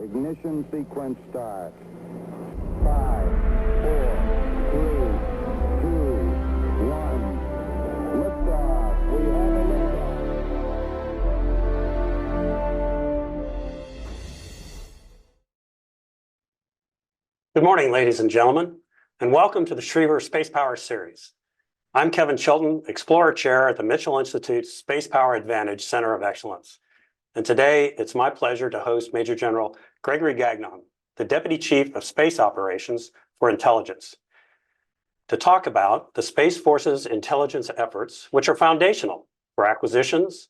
Ignition sequence start. 5, 4, 3, 2, 1. Liftoff. We have a liftoff. Good morning, ladies and gentlemen, and welcome to the Schriever Spacepower series. I'm Kevin Chilton, Explorer Chair at the Mitchell Institute's Spacepower Advantage Center of Excellence. And today, it's my pleasure to host Major General Gregory Gagnon, the Deputy Chief of Space Operations for Intelligence, to talk about the Space Force's intelligence efforts, which are foundational for acquisitions,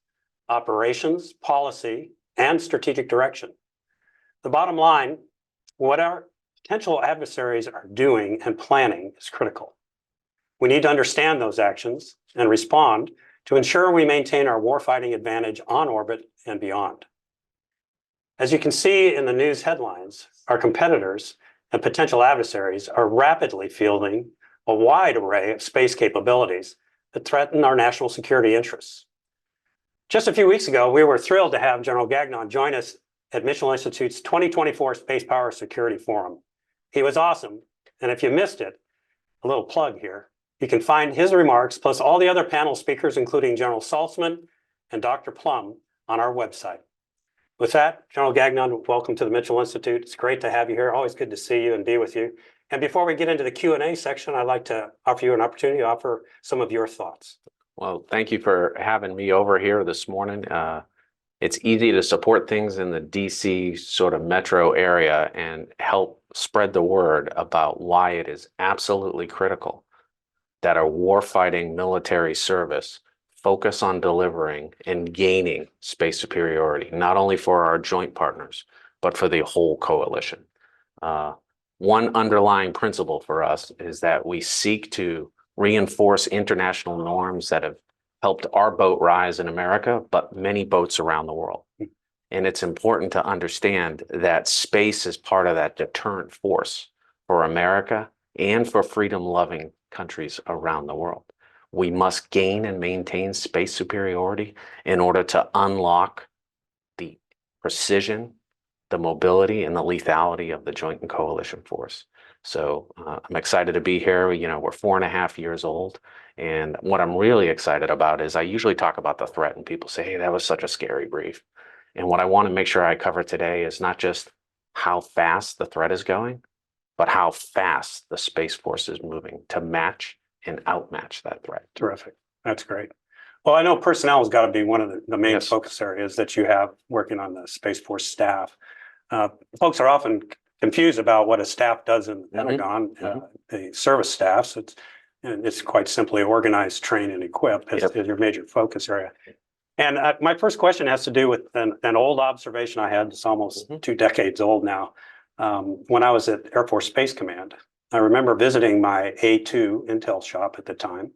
operations, policy, and strategic direction. The bottom line, what our potential adversaries are doing and planning is critical. We need to understand those actions and respond to ensure we maintain our warfighting advantage on orbit and beyond. As you can see in the news headlines, our competitors and potential adversaries are rapidly fielding a wide array of space capabilities that threaten our national security interests. Just a few weeks ago, we were thrilled to have General Gagnon join us at Mitchell Institute's 2024 Spacepower Security Forum. He was awesome, and if you missed it, a little plug here. You can find his remarks, plus all the other panel speakers, including General Saltzman and Dr. Plum, on our website. With that, General Gagnon, welcome to the Mitchell Institute. It's great to have you here. Always good to see you and be with you. And before we get into the Q&A section, I'd like to offer you an opportunity to offer some of your thoughts. Well, thank you for having me over here this morning. It's easy to support things in the DC sort of metro area and help spread the word about why it is absolutely critical that our warfighting military service focus on delivering and gaining space superiority, not only for our joint partners, but for the whole coalition. One underlying principle for us is that we seek to reinforce international norms that have helped our boat rise in America, but many boats around the world. And it's important to understand that space is part of that deterrent force for America and for freedom-loving countries around the world. We must gain and maintain space superiority in order to unlock the precision, the mobility, and the lethality of the joint and coalition force. So I'm excited to be here. You know, we're 4.5 years old. And what I'm really excited about is I usually talk about the threat and people say, hey, that was such a scary brief. And what I want to make sure I cover today is not just how fast the threat is going, but how fast the Space Force is moving to match and outmatch that threat. Terrific. That's great. Well, I know personnel has got to be one of the main focus areas that you have working on the Space Force staff. Folks are often confused about what a staff does in the Pentagon, the service staffs. It's quite simply organize, train, and equip is your major focus area. And my first question has to do with an old observation I had. It's almost 2 decades old now. When I was at Air Force Space Command, I remember visiting my A2 intel shop at the time,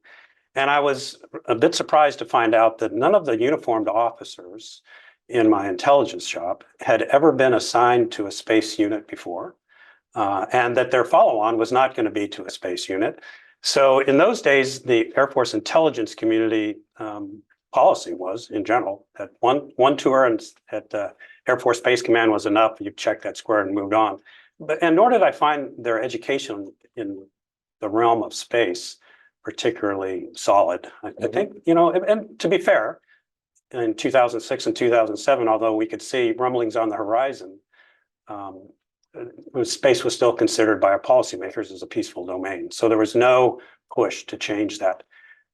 and I was a bit surprised to find out that none of the uniformed officers in my intelligence shop had ever been assigned to a space unit before, and that their follow-on was not going to be to a space unit. So in those days, the Air Force intelligence community policy was, in general, that one tour at Air Force Space Command was enough. You checked that square and moved on. And nor did I find their education in the realm of space particularly solid. I think, you know, and to be fair, in 2006 and 2007, although we could see rumblings on the horizon, space was still considered by our policymakers as a peaceful domain. So there was no push to change that.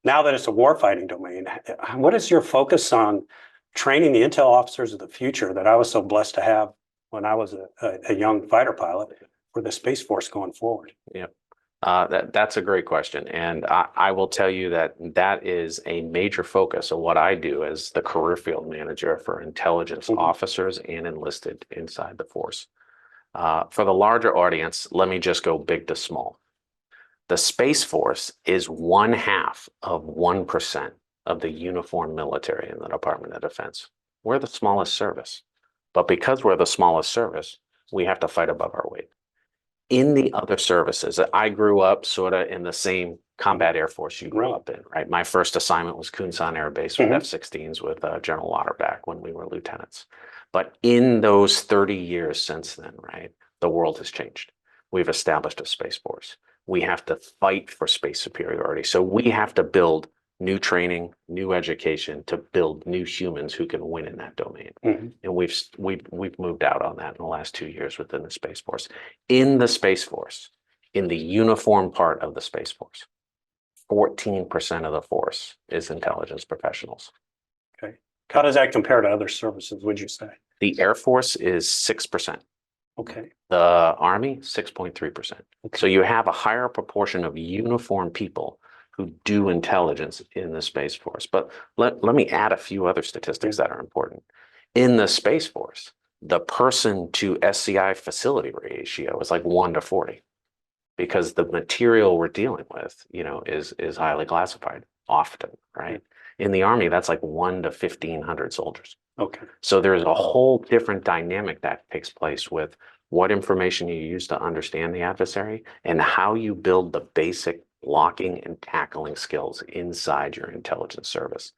Now that it's a warfighting domain, what is your focus on training the intel officers of the future that I was so blessed to have when I was a young fighter pilot for the Space Force going forward? Yeah, that's a great question. And I will tell you that that is a major focus of what I do as the career field manager for intelligence officers and enlisted inside the force. For the larger audience, let me just go big to small. The Space Force is 1/2 of 1% of the uniformed military in the Department of Defense. We're the smallest service, but because we're the smallest service, we have to fight above our weight. In the other services, I grew up sort of in the same combat Air Force you grew up in, right? My first assignment was Kunsan Air Base with F-16s with General Lauterbach when we were lieutenants. But in those 30 years since then, right, the world has changed. We've established a space force. We have to fight for space superiority. So we have to build new training, new education to build new humans who can win in that domain. And we've moved out on that in the last 2 years within the Space Force. In the Space Force, in the uniform part of the Space Force, 14% of the force is intelligence professionals. Okay. How does that compare to other services, would you say? The Air Force is 6%. Okay. The Army, 6.3%. So you have a higher proportion of uniformed people who do intelligence in the Space Force. But let me add a few other statistics that are important. In the Space Force, the person to SCI facility ratio is like 1 to 40, because the material we're dealing with, is highly classified often, right? In the Army, that's like 1 to 1,500 soldiers. Okay. So there's a whole different dynamic that takes place with what information you use to understand the adversary and how you build the basic blocking and tackling skills inside your intelligence service.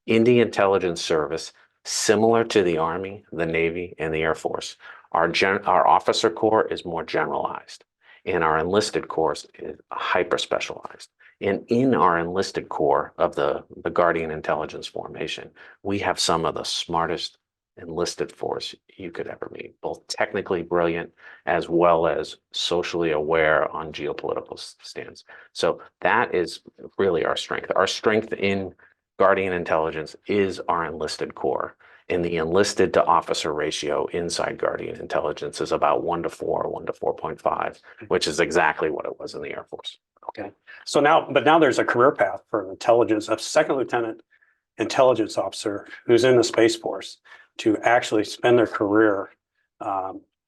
In the intelligence service, similar to the Army, the Navy, and the Air Force, our officer corps is more generalized, and our enlisted corps is hyper specialized. And in our enlisted corps of the Guardian Intelligence Formation, we have some of the smartest enlisted force you could ever meet, both technically brilliant as well as socially aware on geopolitical stands. So that is really our strength. Our strength in Guardian Intelligence is our enlisted corps. And the enlisted to officer ratio inside Guardian Intelligence is about 1 to 4, 1 to 4.5, which is exactly what it was in the Air Force. Okay. So now there's a career path for an intelligence, a second lieutenant intelligence officer who's in the Space Force to actually spend their career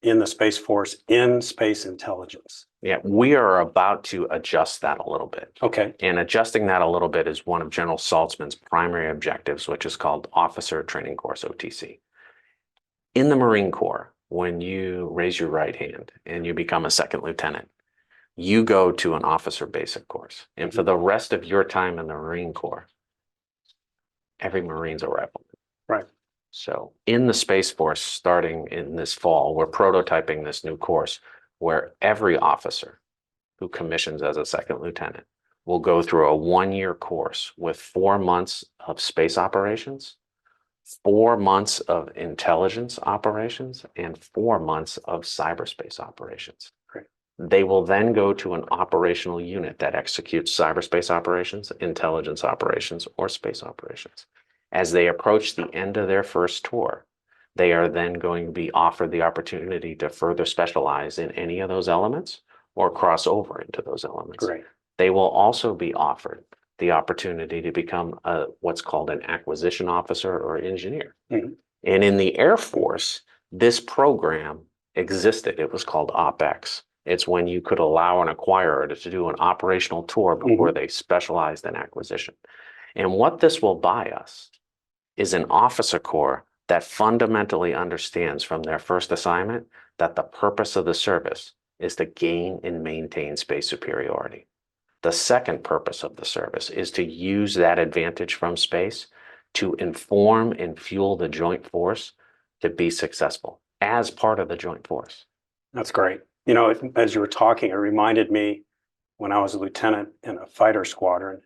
in the Space Force in space intelligence. Yeah, we are about to adjust that a little bit. Okay. And adjusting that a little bit is one of General Saltzman's primary objectives, which is called Officer Training Course OTC. In the Marine Corps, when you raise your right hand and you become a second lieutenant, you go to an officer basic course. And for the rest of your time in the Marine Corps, every Marine's a rifleman. Right. So in the Space Force, starting in this fall, we're prototyping this new course where every officer who commissions as a second lieutenant will go through a 1-year course with 4 months of space operations, 4 months of intelligence operations, and 4 months of cyberspace operations. Great. They will then go to an operational unit that executes cyberspace operations, intelligence operations, or space operations. As they approach the end of their first tour, they are then going to be offered the opportunity to further specialize in any of those elements or cross over into those elements. Great. They will also be offered the opportunity to become what's called an acquisition officer or engineer. And in the Air Force, this program existed. It was called OpEx. It's when you could allow an acquirer to do an operational tour before they specialized in acquisition. And what this will buy us is an officer corps that fundamentally understands from their first assignment that the purpose of the service is to gain and maintain space superiority. The second purpose of the service is to use that advantage from space to inform and fuel the joint force to be successful as part of the joint force. That's great. As you were talking, it reminded me when I was a lieutenant in a fighter squadron,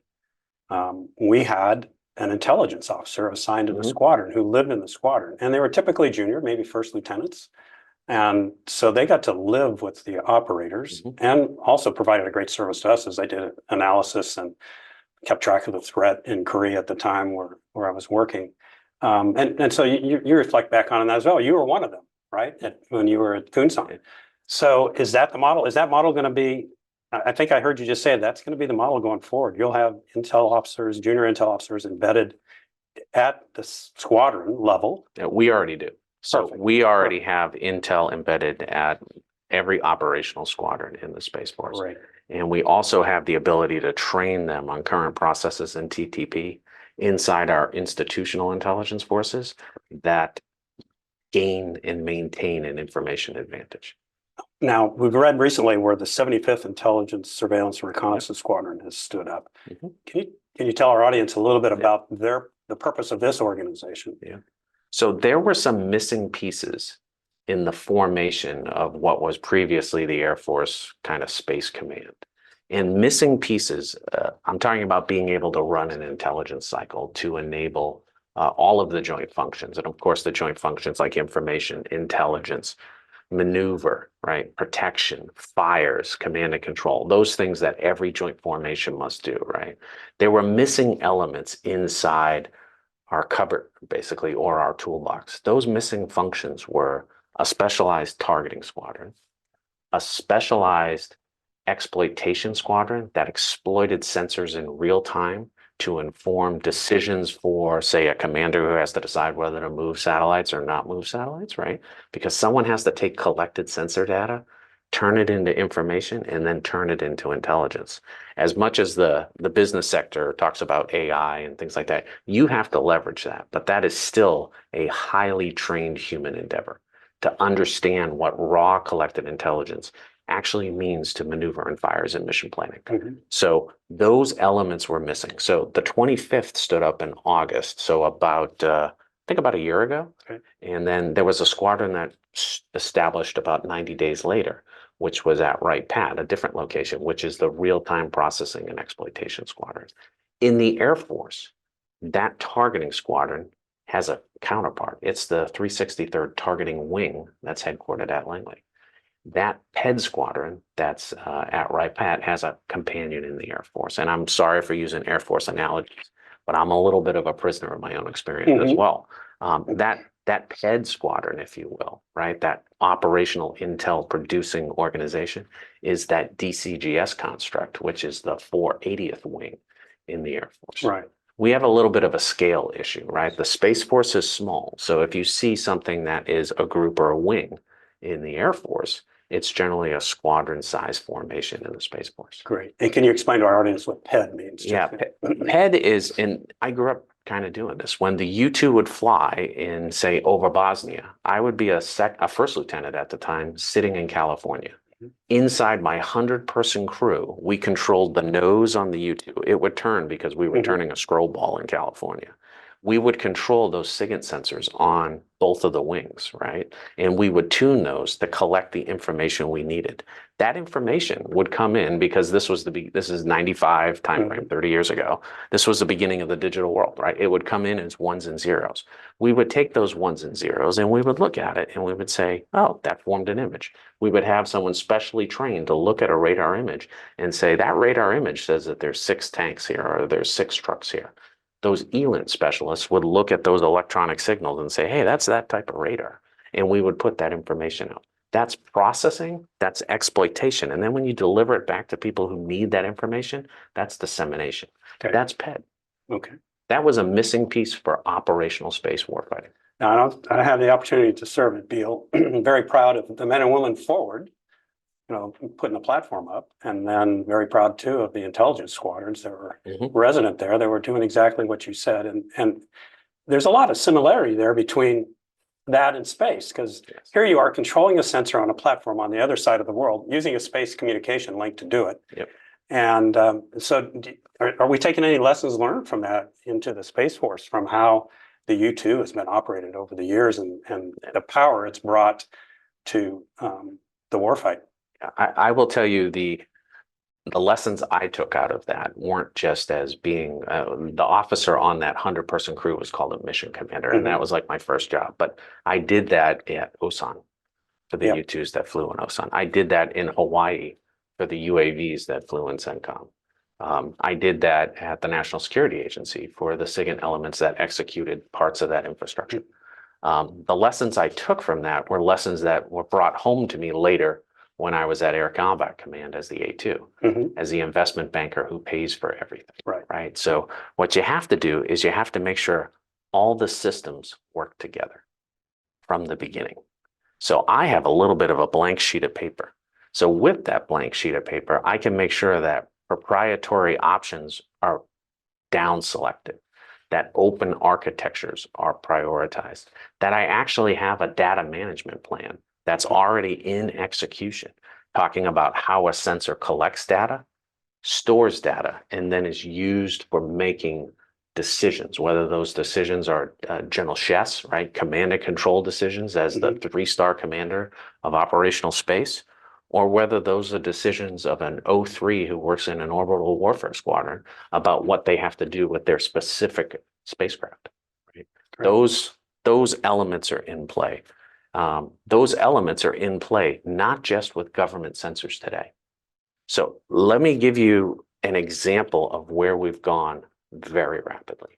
we had an intelligence officer assigned to the squadron who lived in the squadron, and they were typically junior, maybe first lieutenants. And so they got to live with the operators and also provided a great service to us as they did analysis and kept track of the threat in Korea at the time where I was working. And so you reflect back on that as well. You were one of them, right? When you were at Kunsan. So is that the model? Is that model going to be, I think I heard you just say that's going to be the model going forward. You'll have intel officers, junior intel officers embedded at the squadron level. Yeah, we already do. So Perfect. we already have intel embedded at every operational squadron in the Space Force. Right. And we also have the ability to train them on current processes in TTP inside our institutional intelligence forces that gain and maintain an information advantage. Now, we've read recently where the 75th Intelligence, Surveillance, and Reconnaissance Squadron has stood up. Can you tell our audience a little bit about the purpose of this organization? Yeah. So there were some missing pieces in the formation of what was previously the Air Force kind of Space Command. And missing pieces, I'm talking about being able to run an intelligence cycle to enable all of the joint functions. And of course, the joint functions like information, intelligence, maneuver, right? Protection, fires, command and control, those things that every joint formation must do, right? There were missing elements inside our cupboard, basically, or our toolbox. Those missing functions were a specialized targeting squadron, a specialized exploitation squadron that exploited sensors in real time to inform decisions for, say, a commander who has to decide whether to move satellites or not move satellites, right? Because someone has to take collected sensor data, turn it into information, and then turn it into intelligence. As much as the business sector talks about AI and things like that, you have to leverage that, but that is still a highly trained human endeavor to understand what raw collected intelligence actually means to maneuver in fires and mission planning. Mm-hmm. So those elements were missing. So the 25th stood up in August, so about, I think about a year ago. Okay. And then there was a squadron that established about 90 days later, which was at Wright Pat, a different location, which is the real-time processing and exploitation squadron. In the Air Force, that targeting squadron has a counterpart. It's the 363rd Targeting Wing that's headquartered at Langley. That PED squadron that's at Wright Pat has a companion in the Air Force. And I'm sorry for using Air Force analogies, but I'm a little bit of a prisoner of my own experience as well. That PED squadron, if you will, right, that operational intel producing organization is that DCGS construct, which is the 480th wing in the Air Force. Right. We have a little bit of a scale issue, right? The Space Force is small. So if you see something that is a group or a wing in the Air Force, it's generally a squadron size formation in the Space Force. Great. And can you explain to our audience what PED means? Yeah, PED is, and I grew up kind of doing this. When the U-2 would fly in, say, over Bosnia, I would be a first lieutenant at the time sitting in California. Inside my 100-person crew, we controlled the nose on the U-2. It would turn because we were turning a scroll ball in California. We would control those SIGINT sensors on both of the wings, right? And we would tune those to collect the information we needed. That information would come in because this is 95 timeframe, 30 years ago. This was the beginning of the digital world, right? It would come in as ones and zeros. We would take those ones and zeros and we would look at it and we would say, oh, that formed an image. We would have someone specially trained to look at a radar image and say, that radar image says that there's 6 tanks here or there's 6 trucks here. Those ELINT specialists would look at those electronic signals and say, hey, that's that type of radar. And we would put that information out. That's processing, that's exploitation. And then when you deliver it back to people who need that information, that's dissemination. Okay. That's PED. Okay. That was a missing piece for operational space warfighting. Now, I had the opportunity to serve at Beale. Very proud of the men and women forward, putting the platform up, and then very proud too of the intelligence squadrons that were resident there. They were doing exactly what you said, and there's a lot of similarity there between that and space, because here you are controlling a sensor on a platform on the other side of the world using a space communication link to do it. Yep. And so are we taking any lessons learned from that into the Space Force, from how the U-2 has been operated over the years and the power it's brought to the warfight? I will tell you the lessons I took out of that weren't just as being the officer on that 100-person crew was called a mission commander, and that was like my first job. But I did that at Osan for the U-2s that flew in Osan. I did that in Hawaii for the UAVs that flew in CENTCOM. I did that at the National Security Agency for the SIGINT elements that executed parts of that infrastructure. The lessons I took from that were lessons that were brought home to me later when I was at Air Combat Command as the A2, as the investment banker who pays for everything, right? So what you have to do is you have to make sure all the systems work together from the beginning. So I have a little bit of a blank sheet of paper. So with that blank sheet of paper, I can make sure that proprietary options are down selected, that open architectures are prioritized, that I actually have a data management plan that's already in execution, talking about how a sensor collects data, stores data, and then is used for making decisions, whether those decisions are General Chess, right? Command and control decisions as the 3-star commander of operational space, or whether those are decisions of an O3 who works in an orbital warfare squadron about what they have to do with their specific spacecraft. Right? Those elements are in play. Those elements are in play not just with government sensors today. So let me give you an example of where we've gone very rapidly.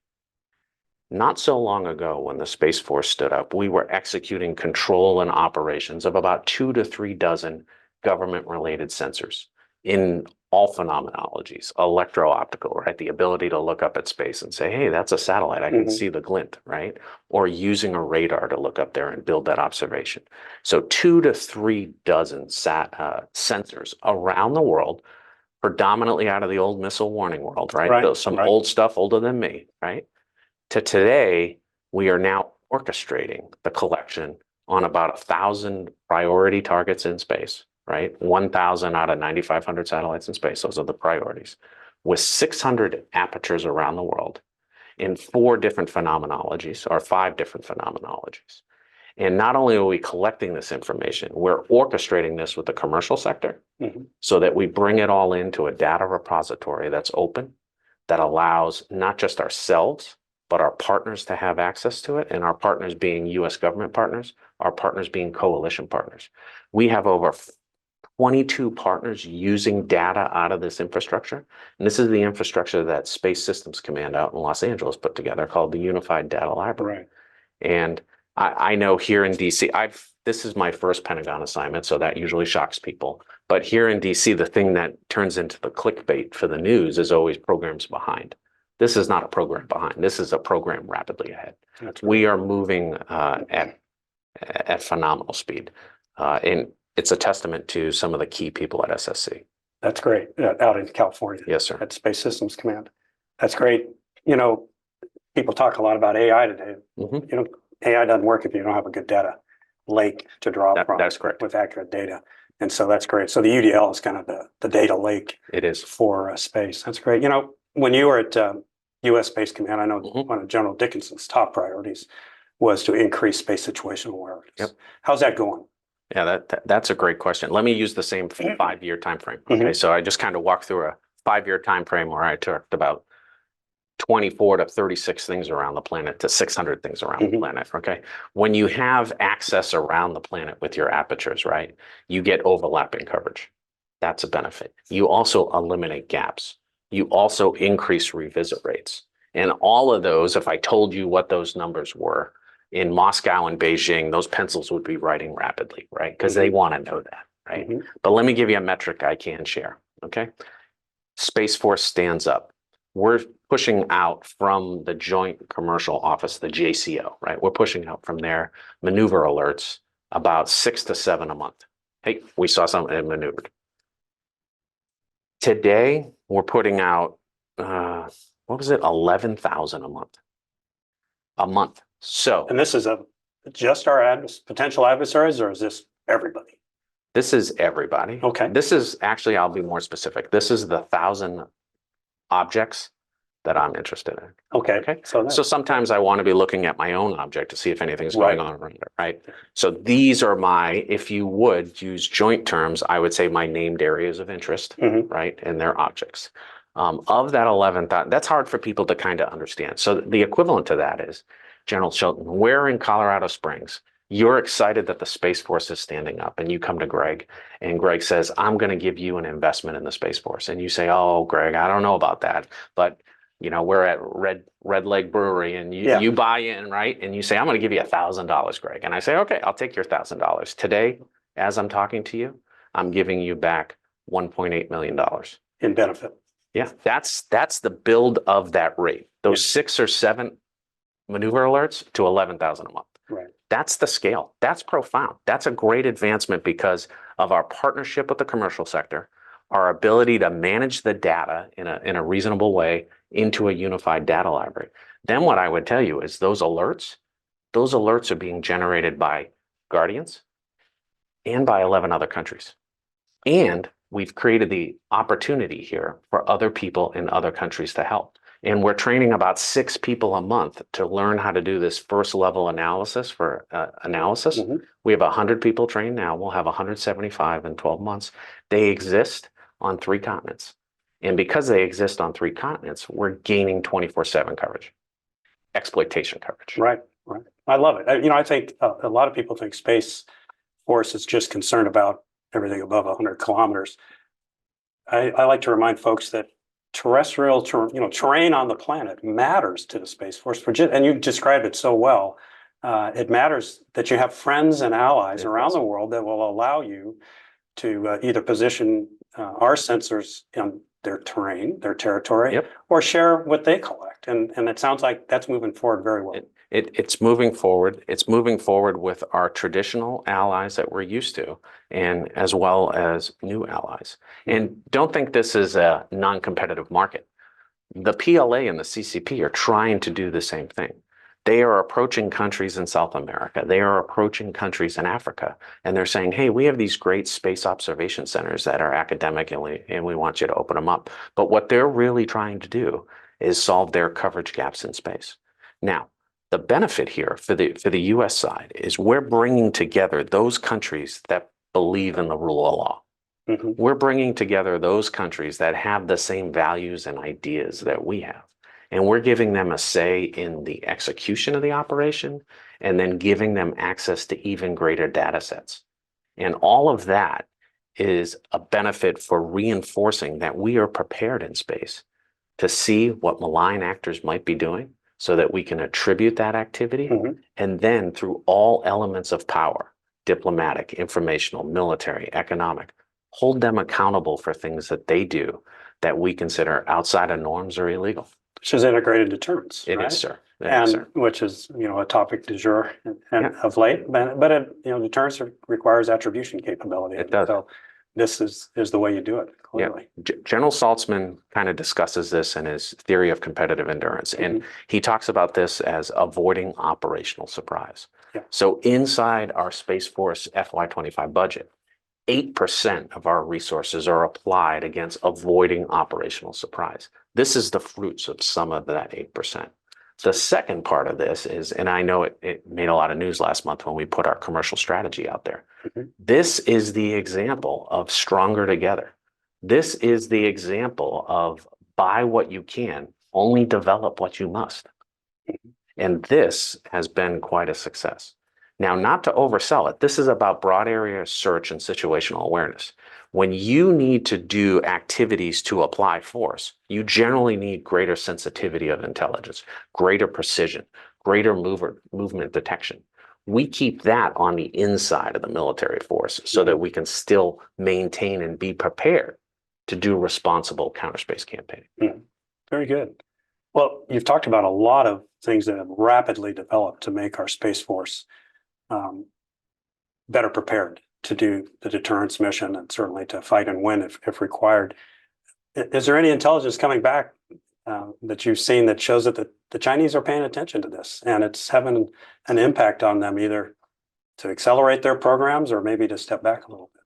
Not so long ago, when the Space Force stood up, we were executing control and operations of about 2 to 3 dozen government-related sensors in all phenomenologies, electro-optical, right? The ability to look up at space and say, hey, that's a satellite, I can see the glint, right? Or using a radar to look up there and build that observation. So 2 to 3 dozen sensors around the world, predominantly out of the old missile warning world, right? Some old stuff older than me, right? To today, we are now orchestrating the collection on about 1,000 priority targets in space, right? 1,000 out of 9,500 satellites in space. Those are the priorities, with 600 apertures around the world in 4 different phenomenologies, or 5 different phenomenologies. And not only are we collecting this information, we're orchestrating this with the commercial sector so that we bring it all into a data repository that's open, that allows not just ourselves, but our partners to have access to it, and our partners being US government partners, our partners being coalition partners. We have over 22 partners using data out of this infrastructure. And this is the infrastructure that Space Systems Command out in Los Angeles put together, called the Unified Data Library. And I know here in DC, this is my first Pentagon assignment, so that usually shocks people. But here in DC, the thing that turns into the clickbait for the news is always programs behind. This is not a program behind. This is a program rapidly ahead. We are moving at phenomenal speed. And it's a testament to some of the key people at SSC. That's great. Out in California. Yes, sir. At Space Systems Command. That's great. You know, people talk a lot about AI today. You know, AI doesn't work if you don't have a good data lake to draw from. That's correct. With accurate data. And so that's great. So the UDL is kind of the data lake. It is. For space. That's great. You know, when you were at US Space Command, I know one of General Dickinson's top priorities was to increase space situational awareness. Yep. How's that going? Yeah, that's a great question. Let me use the same 5-year time frame. Okay, so I just kind of walked through a 5-year time frame where I talked about 24 to 36 things around the planet to 600 things around the planet. Okay, when you have access around the planet with your apertures, right, you get overlapping coverage. That's a benefit. You also eliminate gaps. You also increase revisit rates. And all of those, if I told you what those numbers were, in Moscow and Beijing, those pencils would be writing rapidly, right? Because they want to know that, right? But let me give you a metric I can share, okay? Space Force stands up. We're pushing out from the Joint Commercial Office, the JCO, right? We're pushing out from their maneuver alerts about 6 to 7 a month. Hey, we saw something maneuvered. Today, we're putting out, 11,000 a month. A month. So, and this is just our potential adversaries, or is this everybody? This is everybody. Okay. This is actually, I'll be more specific. This is the 1,000 objects that I'm interested in. Okay. So sometimes I want to be looking at my own object to see if anything's going on around it, right? So these are my, if you would use joint terms, I would say my named areas of interest, right? And their objects. Of that 11,000, that's hard for people to kind of understand. So the equivalent to that is, General Chilton, we're in Colorado Springs. You're excited that the Space Force is standing up, and you come to Greg, and Greg says, I'm going to give you an investment in the Space Force. And you say, oh, Greg, I don't know about that. But, you know, we're at Red Leg Brewery, and you buy in, right? And you say, I'm going to give you $1,000, Greg. And I say, okay, I'll take your $1,000. Today, as I'm talking to you, I'm giving you back $1.8 million. In benefit. Yeah, that's the build of that rate. Those 6 or 7 maneuver alerts to 11,000 a month. Right. That's the scale. That's profound. That's a great advancement because of our partnership with the commercial sector, our ability to manage the data in a reasonable way into a unified data library. Then what I would tell you is those alerts are being generated by Guardians and by 11 other countries. And we've created the opportunity here for other people in other countries to help. And we're training about 6 people a month to learn how to do this first level analysis for analysis. We have 100 people trained now. We'll have 175 in 12 months. They exist on 3 continents. And because they exist on 3 continents, we're gaining 24/7 coverage, exploitation coverage. Right, right. I love it. You know, I think a lot of people think Space Force is just concerned about everything above 100 kilometers. I like to remind folks that terrestrial, terrain on the planet matters to the Space Force. And you described it so well. It matters that you have friends and allies around the world that will allow you to either position our sensors in their terrain, their territory, or share what they collect. And it sounds like that's moving forward very well. It's moving forward. It's moving forward with our traditional allies that we're used to, and as well as new allies. And don't think this is a non-competitive market. The PLA and the CCP are trying to do the same thing. They are approaching countries in South America. They are approaching countries in Africa. And they're saying, hey, we have these great space observation centers that are academic, and we want you to open them up. But what they're really trying to do is solve their coverage gaps in space. Now, the benefit here for the US side is we're bringing together those countries that believe in the rule of law. We're bringing together those countries that have the same values and ideas that we have. And we're giving them a say in the execution of the operation, and then giving them access to even greater data sets. And all of that is a benefit for reinforcing that we are prepared in space to see what malign actors might be doing, so that we can attribute that activity, and then through all elements of power, diplomatic, informational, military, economic, hold them accountable for things that they do that we consider outside of norms or illegal. Which is integrated deterrence. It right? is, sir. Which is, a topic du jour of late, but it, deterrence requires attribution capability. It does. So this is the way you do it, clearly. General Saltzman kind of discusses this in his theory of competitive endurance, and he talks about this as avoiding operational surprise. So inside our Space Force FY25 budget, 8% of our resources are applied against avoiding operational surprise. This is the fruits of some of that 8%. The second part of this is, and I know it made a lot of news last month when we put our commercial strategy out there. This is the example of stronger together. This is the example of buy what you can, only develop what you must. And this has been quite a success. Now, not to oversell it, this is about broad area search and situational awareness. When you need to do activities to apply force, you generally need greater sensitivity of intelligence, greater precision, greater movement detection. We keep that on the inside of the military force so that we can still maintain and be prepared to do responsible counterspace campaigning. Very good. Well, you've talked about a lot of things that have rapidly developed to make our Space Force better prepared to do the deterrence mission, and certainly to fight and win if required. Is there any intelligence coming back that you've seen that shows that the Chinese are paying attention to this, and it's having an impact on them, either to accelerate their programs or maybe to step back a little bit?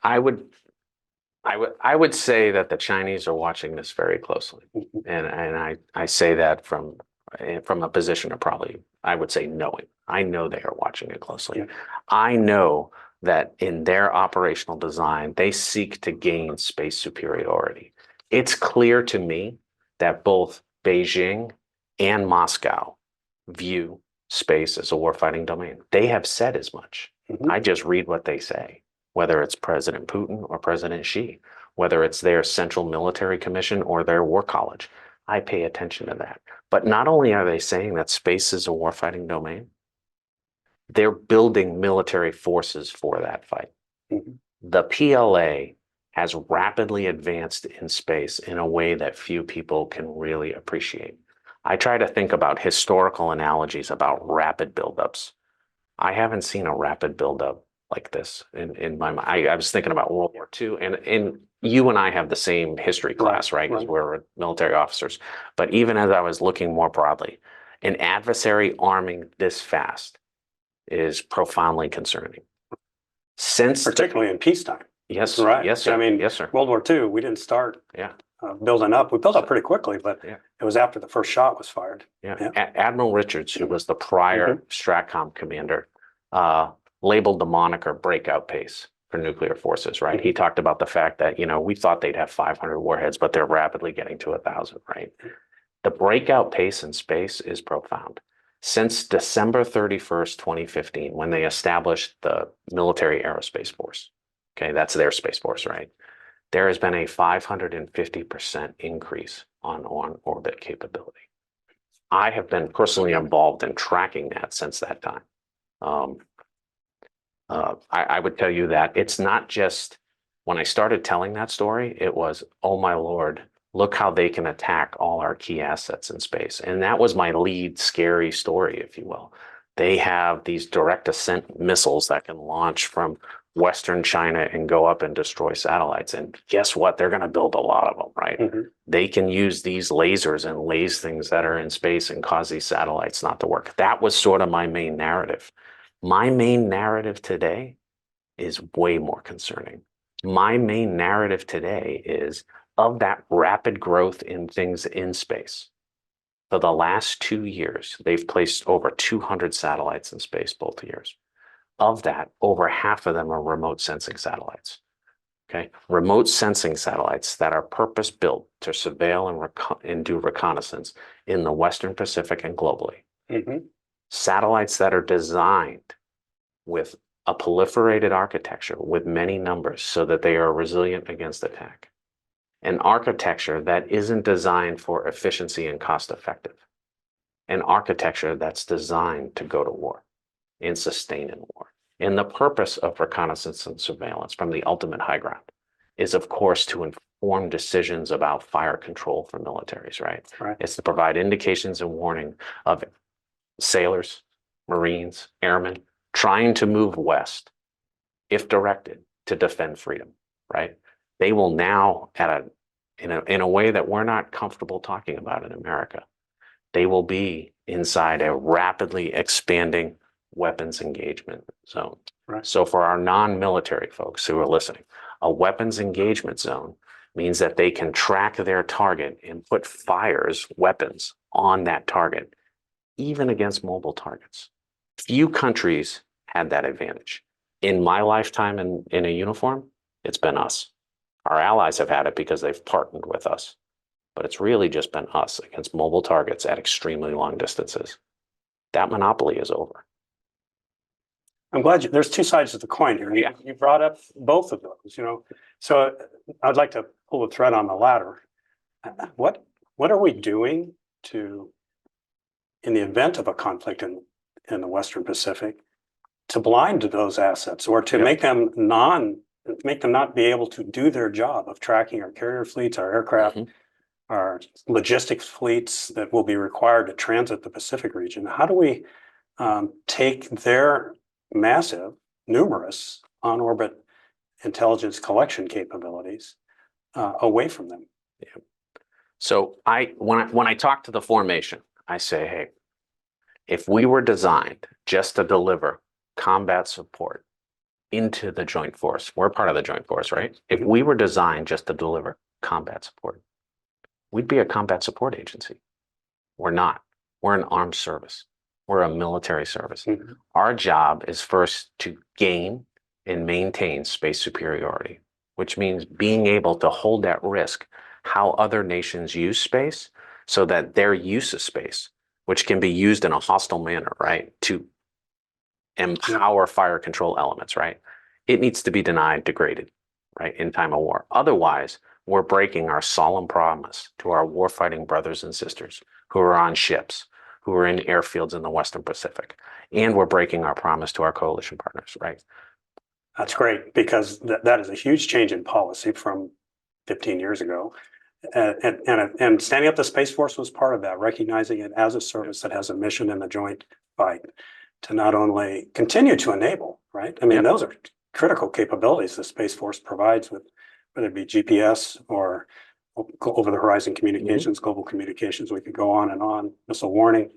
I would say that the Chinese are watching this very closely, and I say that from a position of probably, I would say, knowing. I know they are watching it closely. I know that in their operational design, they seek to gain space superiority. It's clear to me that both Beijing and Moscow view space as a warfighting domain. They have said as much. I just read what they say, whether it's President Putin or President Xi, whether it's their Central Military Commission or their War College. I pay attention to that. But not only are they saying that space is a warfighting domain, they're building military forces for that fight. The PLA has rapidly advanced in space in a way that few people can really appreciate. I try to think about historical analogies about rapid buildups. I haven't seen a rapid buildup like this in my mind. I was thinking about World War II, and you and I have the same history class, right? Because we're military officers. But even as I was looking more broadly, an adversary arming this fast is profoundly concerning. Particularly in peacetime. Yes, right. yes, sir. I mean, yes, sir. World War II, we didn't start building up. We built up pretty quickly, but Yeah. it was after the first shot was fired. Yeah. Admiral Richards, who was the prior STRATCOM commander, labeled the moniker breakout pace for nuclear forces, right? He talked about the fact that, we thought they'd have 500 warheads, but they're rapidly getting to 1,000, right? The breakout pace in space is profound. Since December 31st, 2015, when they established the military aerospace force, okay, that's their space force, right? There has been a 550% increase on on-orbit capability. I have been personally involved in tracking that since that time. I would tell you that it's not just when I started telling that story, it was, oh my Lord, look how they can attack all our key assets in space. And that was my lead scary story, if you will. They have these direct ascent missiles that can launch from Western China and go up and destroy satellites. And guess what? They're going to build a lot of them, right? They can use these lasers and laze things that are in space and cause these satellites not to work. That was sort of my main narrative. My main narrative today is way more concerning. My main narrative today is of that rapid growth in things in space. For the last 2 years, they've placed over 200 satellites in space both years. Of that, over half of them are remote sensing satellites. Okay, remote sensing satellites that are purpose-built to surveil and do reconnaissance in the Western Pacific and globally. Satellites that are designed with a proliferated architecture with many numbers so that they are resilient against attack. An architecture that isn't designed for efficiency and cost effective. An architecture that's designed to go to war and sustain in war. And the purpose of reconnaissance and surveillance from the ultimate high ground is, of course, to inform decisions about fire control for militaries, right? It's to provide indications and warning of sailors, Marines, airmen trying to move west, if directed, to defend freedom, right? They will now, in a way that we're not comfortable talking about in America, they will be inside a rapidly expanding weapons engagement zone. So for our non-military folks who are listening, a weapons engagement zone means that they can track their target and put weapons on that target, even against mobile targets. Few countries had that advantage. In my lifetime in a uniform, it's been us. Our allies have had it because they've partnered with us, but it's really just been us against mobile targets at extremely long distances. That monopoly is over. I'm glad there's two sides of the coin here. Yeah. You brought up both of those, So I'd like to pull the thread on the latter. What are we doing in the event of a conflict in the Western Pacific, to blind those assets or to make them not be able to do their job of tracking our carrier fleets, our aircraft, our logistics fleets that will be required to transit the Pacific region? How do we take their massive, numerous on-orbit intelligence collection capabilities away from them? Yeah. So when I talk to the formation, I say, hey, if we were designed just to deliver combat support into the joint force, we're part of the joint force, right? If we were designed just to deliver combat support, we'd be a combat support agency. We're not. We're an armed service. We're a military service. Our job is first to gain and maintain space superiority, which means being able to hold at risk how other nations use space so that their use of space, which can be used in a hostile manner, right, to empower fire control elements, right, it needs to be denied, degraded, right, in time of war. Otherwise, we're breaking our solemn promise to our warfighting brothers and sisters who are on ships, who are in airfields in the Western Pacific, and we're breaking our promise to our coalition partners, right? That's great, because that is a huge change in policy from 15 years ago. And standing up the Space Force was part of that, recognizing it as a service that has a mission in the joint fight to not only continue to enable, right? I mean, those are critical capabilities the Space Force provides, with whether it be GPS or over the horizon communications, global communications. We could go on and on, missile warning.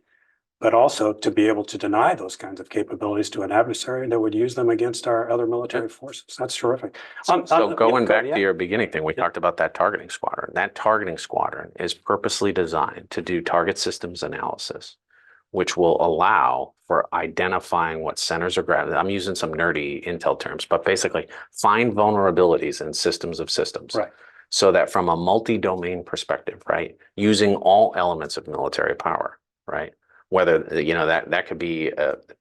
but also to be able to deny those kinds of capabilities to an adversary that would use them against our other military forces. That's terrific. So going back yeah. to your beginning thing, we talked about that targeting squadron. That targeting squadron is purposely designed to do target systems analysis, which will allow for identifying what centers of gravity. I'm using some nerdy intel terms, but basically find vulnerabilities in systems of systems. Right. So that from a multi-domain perspective, right, using all elements of military power, right, whether, you know, that could be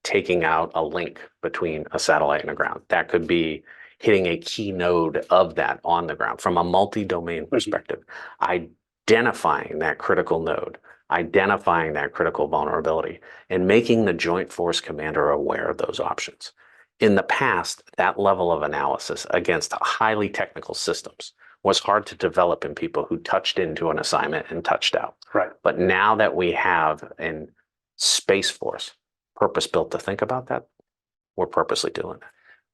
taking out a link between a satellite and the ground. That could be hitting a key node of that on the ground from a multi-domain perspective, identifying that critical node, identifying that critical vulnerability, and making the Joint Force Commander aware of those options. In the past, that level of analysis against highly technical systems was hard to develop in people who touched into an assignment and touched out. Right. But now that we have a Space Force purpose-built to think about that, we're purposely doing it.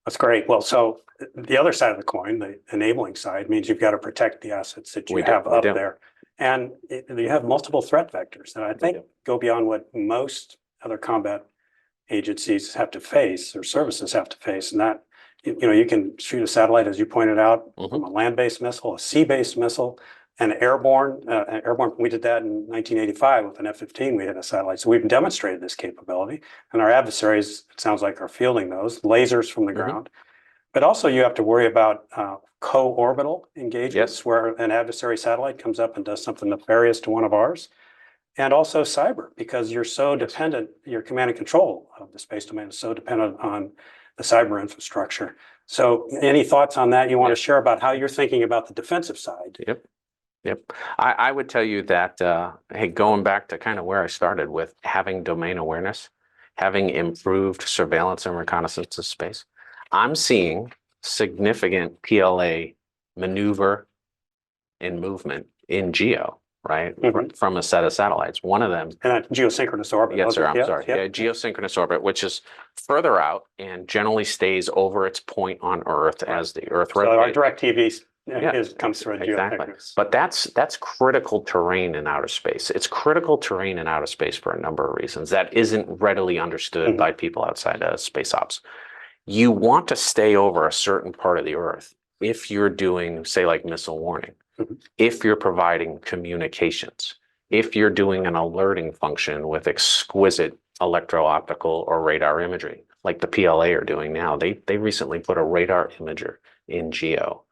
That's great. Well, so the other side of the coin, the enabling side, means you've got to protect the assets that you have up there. And you have multiple threat vectors that I think go beyond what most other combat agencies have to face or services have to face. And that, you know, you can shoot a satellite, as you pointed out, from a land-based missile, a sea-based missile, and airborne. We did that in 1985 with an F-15. We had a satellite. So we've demonstrated this capability. And our adversaries, it sounds like, are fielding those lasers from the ground. But also you have to worry about co-orbital engagements where an adversary satellite comes up and does something nefarious to one of ours. And also cyber, because you're so dependent, your command and control of the space domain is so dependent on the cyber infrastructure. So any thoughts on that you want to share about how you're thinking about the defensive side? Yep. I would tell you that, hey, going back to kind of where I started with having domain awareness, having improved surveillance and reconnaissance of space, I'm seeing significant PLA maneuver and movement in GEO, right? From a set of satellites. One of them. And geosynchronous orbit. Yes, sir. I'm sorry. Yeah, geosynchronous orbit, which is further out and generally stays over its point on Earth as the Earth rotates. So our direct TV comes through a geosynchronous. But that's critical terrain in outer space. It's critical terrain in outer space for a number of reasons that isn't readily understood by people outside of space ops. You want to stay over a certain part of the Earth if you're doing, say, like missile warning, if you're providing communications, if you're doing an alerting function with exquisite electro-optical or radar imagery, like the PLA are doing now. They recently put a radar imager in GEO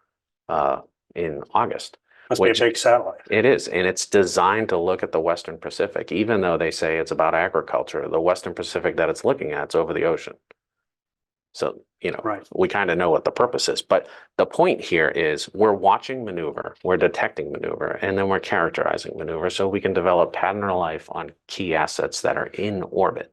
in August. Must be a big satellite. It is, and it's designed to look at the Western Pacific, even though they say it's about agriculture. The Western Pacific that it's looking at is over the ocean. So, you know, we kind of know what the purpose is. But the point here is we're watching maneuver, we're detecting maneuver, and then we're characterizing maneuver so we can develop pattern of life on key assets that are in orbit.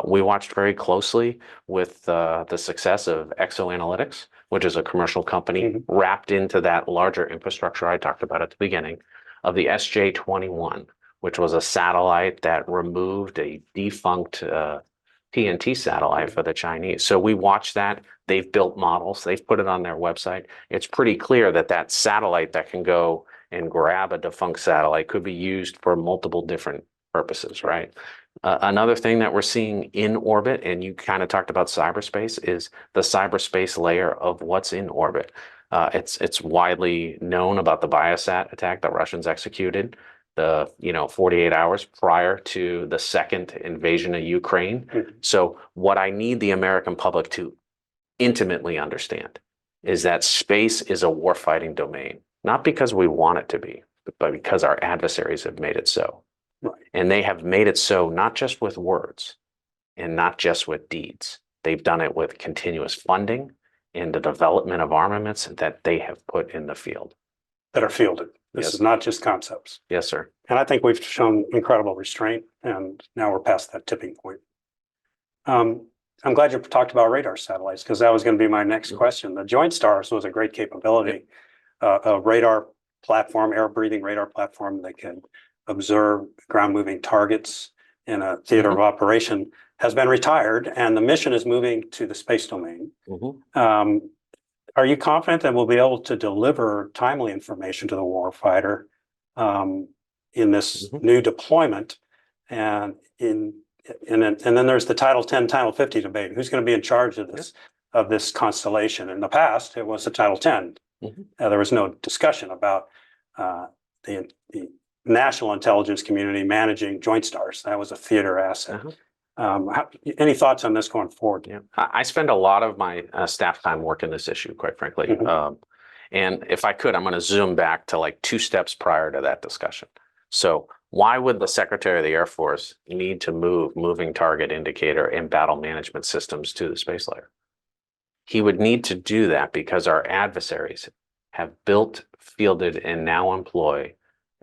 We watched very closely with the success of ExoAnalytics, which is a commercial company wrapped into that larger infrastructure I talked about at the beginning of the SJ-21, which was a satellite that removed a defunct PNT satellite for the Chinese. So we watched that. They've built models. They've put it on their website. It's pretty clear that that satellite that can go and grab a defunct satellite could be used for multiple different purposes, right? Another thing that we're seeing in orbit, and you kind of talked about cyberspace, is the cyberspace layer of what's in orbit. It's widely known about the Biosat attack that Russians executed 48 hours prior to the second invasion of Ukraine. So what I need the American public to intimately understand is that space is a warfighting domain, not because we want it to be, but because our adversaries have made it so. And they have made it so not just with words and not just with deeds. They've done it with continuous funding and the development of armaments that they have put in the field. That are fielded. This is not just concepts. Yes, sir. And I think we've shown incredible restraint, and now we're past that tipping point. I'm glad you talked about radar satellites, because that was going to be my next question. The Joint Stars was a great capability, a radar platform, air-breathing radar platform that can observe ground-moving targets in a theater of operation, has been retired, and the mission is moving to the space domain. Are you confident that we'll be able to deliver timely information to the warfighter in this new deployment? And in and then there's the Title 10, Title 50 debate. Who's going to be in charge of this constellation? In the past, it was the Title 10. There was no discussion about the national intelligence community managing Joint Stars. That was a theater asset. Any thoughts on this going forward? Yeah, I spend a lot of my staff time working this issue, quite frankly. And if I could, I'm going to zoom back to like 2 steps prior to that discussion. So why would the Secretary of the Air Force need to move moving target indicator and battle management systems to the space layer? He would need to do that because our adversaries have built, fielded, and now employ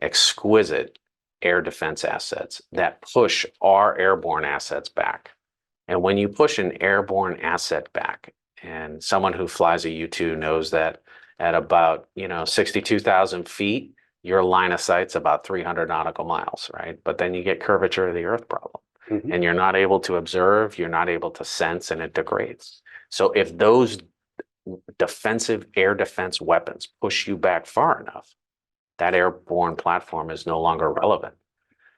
exquisite air defense assets that push our airborne assets back. And when you push an airborne asset back, and someone who flies a U-2 knows that at about 62,000 feet, your line of sight's about 300 nautical miles, right? But then you get curvature of the Earth problem, and you're not able to observe, you're not able to sense, and it degrades. So if those defensive air defense weapons push you back far enough, that airborne platform is no longer relevant.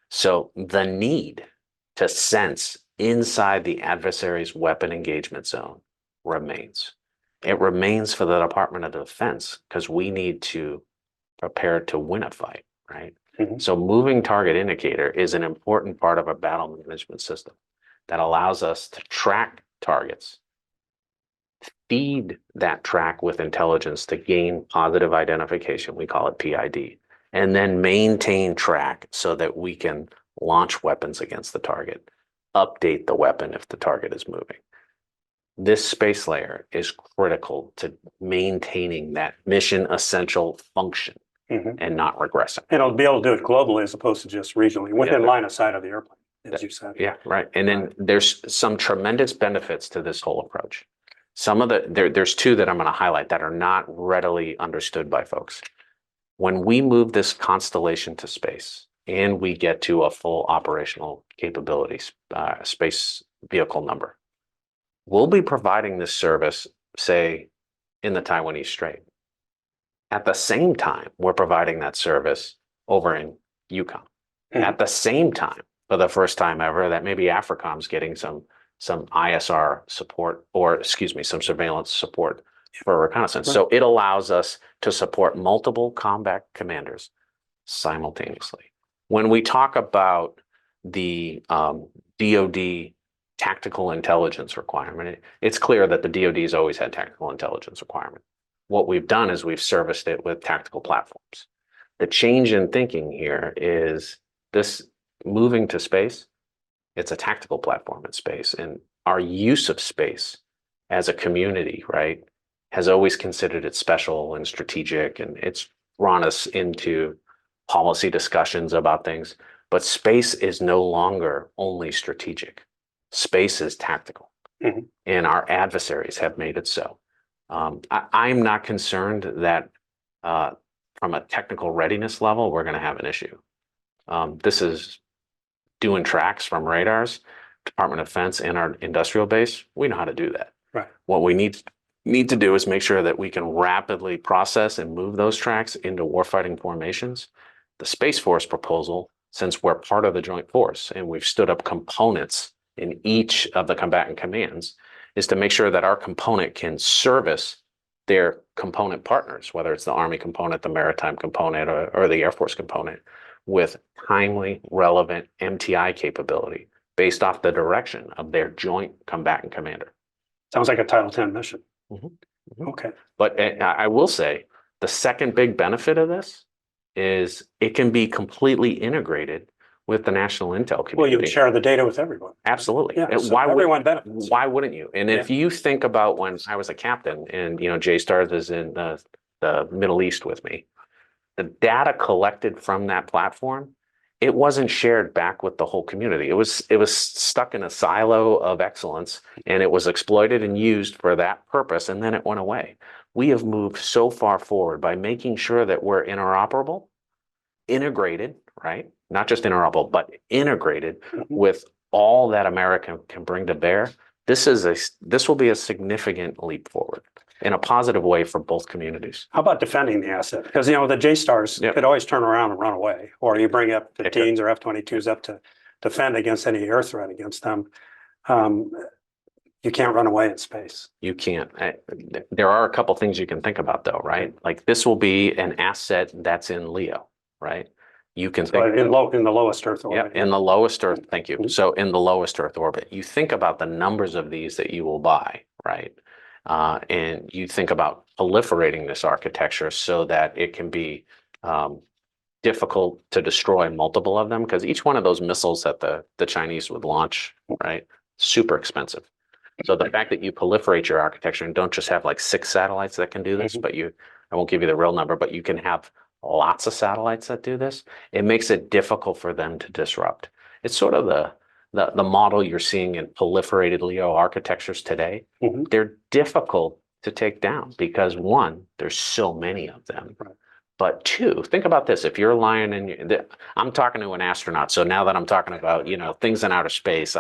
So the need to sense inside the adversary's weapon engagement zone remains. It remains for the Department of Defense because we need to prepare to win a fight, right? So moving target indicator is an important part of a battle management system that allows us to track targets, feed that track with intelligence to gain positive identification, we call it PID, and then maintain track so that we can launch weapons against the target, update the weapon if the target is moving. This space layer is critical to maintaining that mission essential function and not regressing. And it'll be able to do it globally as opposed to just regionally, within line of sight of the airplane, as you said. Yeah, right. And then there's some tremendous benefits to this whole approach. Some of there's 2 that I'm going to highlight that are not readily understood by folks. When we move this constellation to space and we get to a full operational capabilities, space vehicle number, we'll be providing this service, say, in the Taiwanese Strait. At the same time, we're providing that service over in Yukon. At the same time, for the first time ever, that maybe AFRICOM's getting some ISR support, or excuse me, some surveillance support for reconnaissance. So it allows us to support multiple combat commanders simultaneously. When we talk about the DoD tactical intelligence requirement, it's clear that the DoD has always had tactical intelligence requirement. What we've done is we've serviced it with tactical platforms. The change in thinking here is this moving to space, it's a tactical platform in space. And our use of space as a community, right, has always considered it special and strategic, and it's drawn us into policy discussions about things. But space is no longer only strategic. Space is tactical, and our adversaries have made it so. I'm not concerned that from a technical readiness level, we're going to have an issue. This is doing tracks from radars, Department of Defense, and our industrial base. We know how to do that. Right. What we need to do is make sure that we can rapidly process and move those tracks into warfighting formations. The Space Force proposal, since we're part of the Joint Force and we've stood up components in each of the combatant commands, is to make sure that our component can service their component partners, whether it's the Army component, the Maritime component, or the Air Force component, with timely, relevant MTI capability based off the direction of their joint combatant commander. Sounds like a Title 10 mission. Okay. But I will say the second big benefit of this is it can be completely integrated with the national intel community. Well, you would share the data with everyone. Absolutely. Yeah, so everyone benefits. Why wouldn't you? And if you think about when I was a captain and, J-Stars is in the Middle East with me, the data collected from that platform, it wasn't shared back with the whole community. It was stuck in a silo of excellence, and it was exploited and used for that purpose, and then it went away. We have moved so far forward by making sure that we're interoperable, integrated, right? Not just interoperable, but integrated with all that America can bring to bear. This will be a significant leap forward in a positive way for both communities. How about defending the asset? Because, the J-Stars could always turn around and run away, or you bring up 15s or F-22s up to defend against any air threat against them. You can't run away in space. You can't. There are a couple things you can think about though, right? Like this will be an asset that's in LEO, right? You can think in the lowest Earth orbit. in the lowest Earth. Thank you. So in the lowest Earth orbit, you think about the numbers of these that you will buy, right? And you think about proliferating this architecture so that it can be difficult to destroy multiple of them, because each one of those missiles that the Chinese would launch, right, super expensive. So the fact that you proliferate your architecture and don't just have like 6 satellites that can do this, but I won't give you the real number, but you can have lots of satellites that do this, it makes it difficult for them to disrupt. It's sort of the model you're seeing in proliferated LEO architectures today. They're difficult to take down because 1, there's so many of them. Right. But 2, think about this. If you're lying I'm talking to an astronaut. So now that I'm talking about, things in outer space,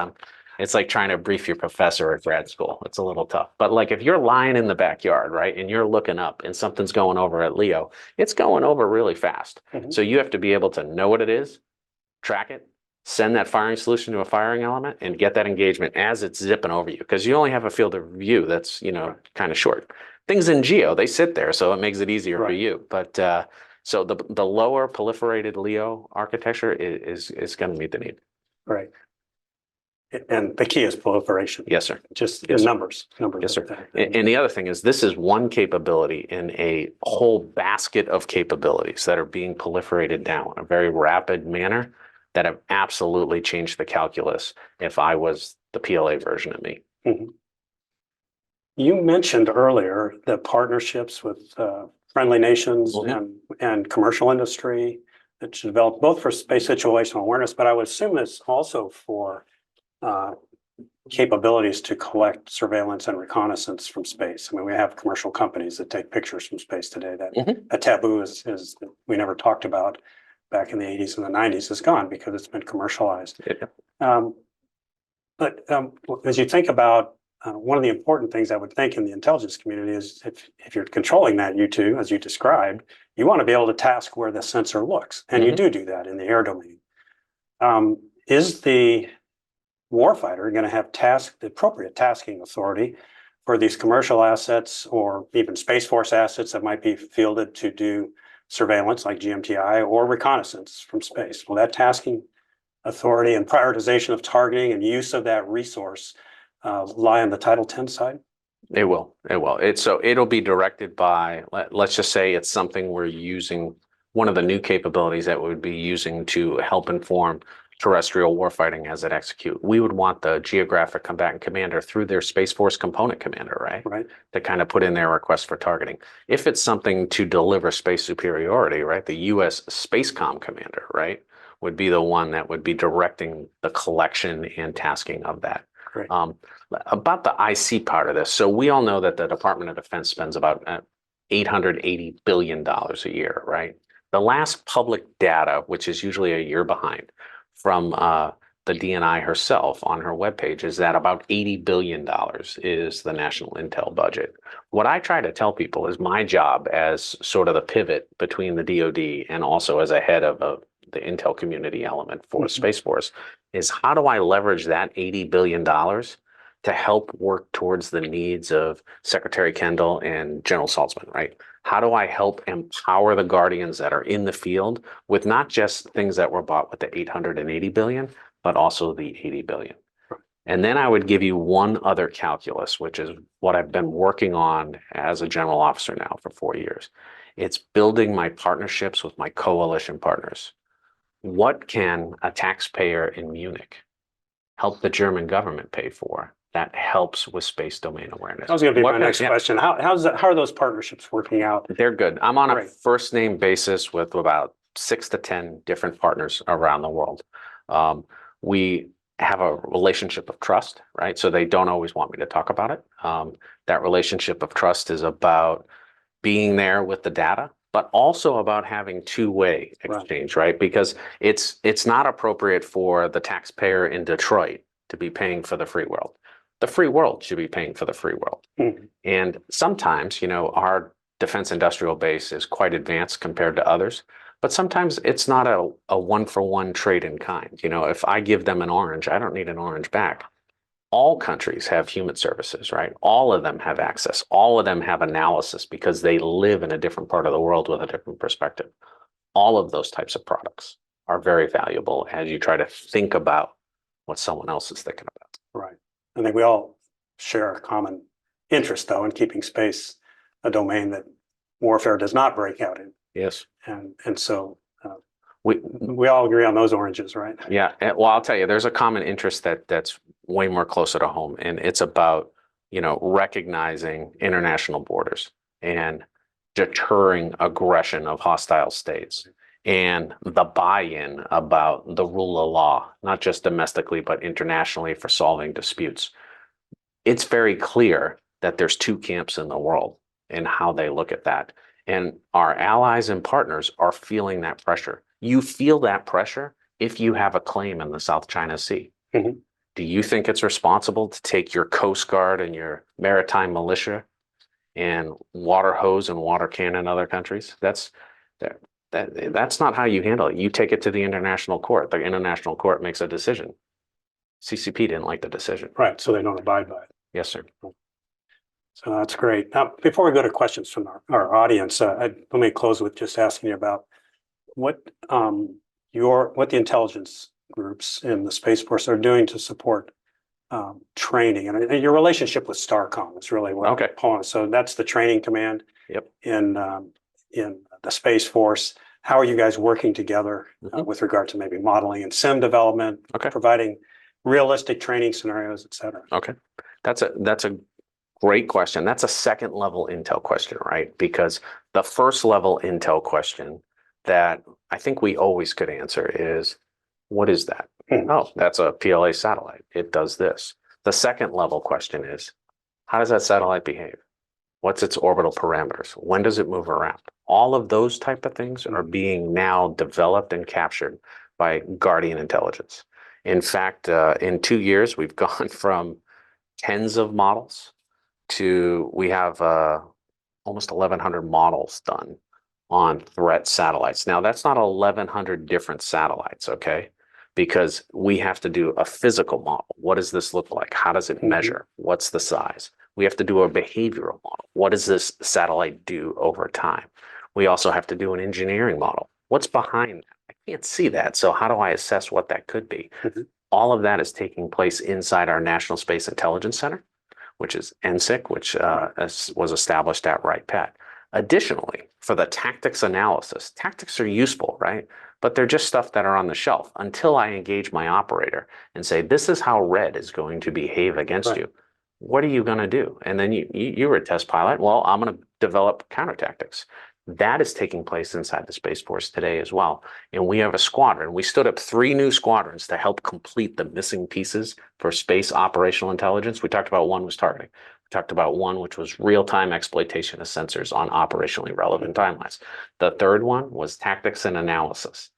it's like trying to brief your professor at grad school. It's a little tough. But like if you're lying in the backyard, right, and you're looking up and something's going over at LEO, it's going over really fast. So you have to be able to know what it is, track it, send that firing solution to a firing element, and get that engagement as it's zipping over you. Because you only have a field of view that's, kind of short. Things in GEO, they sit there, so it makes it easier for you. But so the lower proliferated LEO architecture is going to meet the need. Right. And the key is proliferation. Yes, sir. Just Yes, sir. numbers. Yes, sir. And the other thing is this is one capability in a whole basket of capabilities that are being proliferated down in a very rapid manner that have absolutely changed the calculus if I was the PLA version of me. You mentioned earlier the partnerships with friendly nations and commercial industry that should develop both for space situational awareness, but I would assume it's also for capabilities to collect surveillance and reconnaissance from space. I mean, we have commercial companies that take pictures from space today. That a taboo is we never talked about back in the 80s and the 90s is gone because it's been commercialized. But as you think about one of the important things I would think in the intelligence community is if you're controlling that U2, as you described, you want to be able to task where the sensor looks. And you do that in the air domain. Is the warfighter going to have the appropriate tasking authority for these commercial assets or even Space Force assets that might be fielded to do surveillance like GMTI or reconnaissance from space? Will that tasking authority and prioritization of targeting and use of that resource lie on the Title X side? It will. So it'll be directed by, let's just say it's something we're using, one of the new capabilities that we would be using to help inform terrestrial warfighting as it execute. We would want the geographic combatant commander through their Space Force component commander, right? To kind of put in their request for targeting. If it's something to deliver space superiority, right? The US Spacecom commander, right? Would be the one that would be directing the collection and tasking of that. About the IC part of this. So we all know that the Department of Defense spends about $880 billion a year, right? The last public data, which is usually a year behind, from the DNI herself on her webpage is that about $80 billion is the national intel budget. What I try to tell people is my job as sort of the pivot between the DoD and also as a head of the intel community element for Space Force is how do I leverage that $80 billion to help work towards the needs of Secretary Kendall and General Saltzman, right? How do I help empower the Guardians that are in the field with not just things that were bought with the 880 billion, but also the 80 billion. And then I would give you one other calculus, which is what I've been working on as a general officer now for 4 years. It's building my partnerships with my coalition partners. What can a taxpayer in Munich help the German government pay for that helps with space domain awareness? That was going to be my next question. How are those partnerships working out? They're good. I'm on a first name basis with about 6 to 10 different partners around the world. We have a relationship of trust, right? So they don't always want me to talk about it. That relationship of trust is about being there with the data, but also about having two-way exchange, right? Because it's not appropriate for the taxpayer in Detroit to be paying for the free world. The free world should be paying for the free world. And sometimes, our defense industrial base is quite advanced compared to others. But sometimes it's not a one-for-one trade in kind. You know, if I give them an orange, I don't need an orange back. All countries have human services, right? All of them have access. All of them have analysis because they live in a different part of the world with a different perspective. All of those types of products are very valuable as you try to think about what someone else is thinking about. Right. I think we all share a common interest, though, in keeping space a domain that warfare does not break out in. Yes. And so We all agree on those oranges, right? Yeah, well, I'll tell you, there's a common interest that's way more closer to home, and it's about, you know, recognizing international borders and deterring aggression of hostile states and the buy-in about the rule of law, not just domestically, but internationally for solving disputes. It's very clear that there's two camps in the world and how they look at that. And our allies and partners are feeling that pressure. You feel that pressure if you have a claim in the South China Sea. Mhm. Do you think it's responsible to take your Coast Guard and your maritime militia and water hose and water cannon other countries? That's not how you handle it. You take it to the international court. The international court makes a decision. CCP didn't like the decision. Right. So they don't abide by it. Yes, sir. So that's great. Now, before we go to questions from our audience, let me close with just asking you about what the intelligence groups in the Space Force are doing to support training, and your relationship with STARCOM is really what. Okay. So that's the training command. Yep. In the Space Force. How are you guys working together with regard to maybe modeling and sim development, Okay. providing realistic training scenarios, et cetera? Okay. That's a great question. That's a second level intel question, right? Because the first level intel question that I think we always could answer is, what is that? Oh, that's a PLA satellite. It does this. The second level question is, how does that satellite behave? What's its orbital parameters? When does it move around? All of those type of things are being now developed and captured by Guardian Intelligence. In fact, in 2 years, we've gone from tens of models to we have almost 1,100 models done on threat satellites. Now, that's not 1,100 different satellites, okay? Because we have to do a physical model. What does this look like? How does it measure? What's the size? We have to do a behavioral model. What does this satellite do over time? We also have to do an engineering model. What's behind that? I can't see that. So how do I assess what that could be? All of that is taking place inside our National Space Intelligence Center, which is NSIC, which was established at Wright-Patt. Additionally, for the tactics analysis, tactics are useful, right? But they're just stuff that are on the shelf until I engage my operator and say, this is how red is going to behave against you. What are you going to do? And then you were a test pilot. Well, I'm going to develop counter tactics. That is taking place inside the Space Force today as well. And we have a squadron. We stood up 3 new squadrons to help complete the missing pieces for space operational intelligence. We talked about one was targeting. We talked about one which was real-time exploitation of sensors on operationally relevant timelines. The third one was tactics and analysis.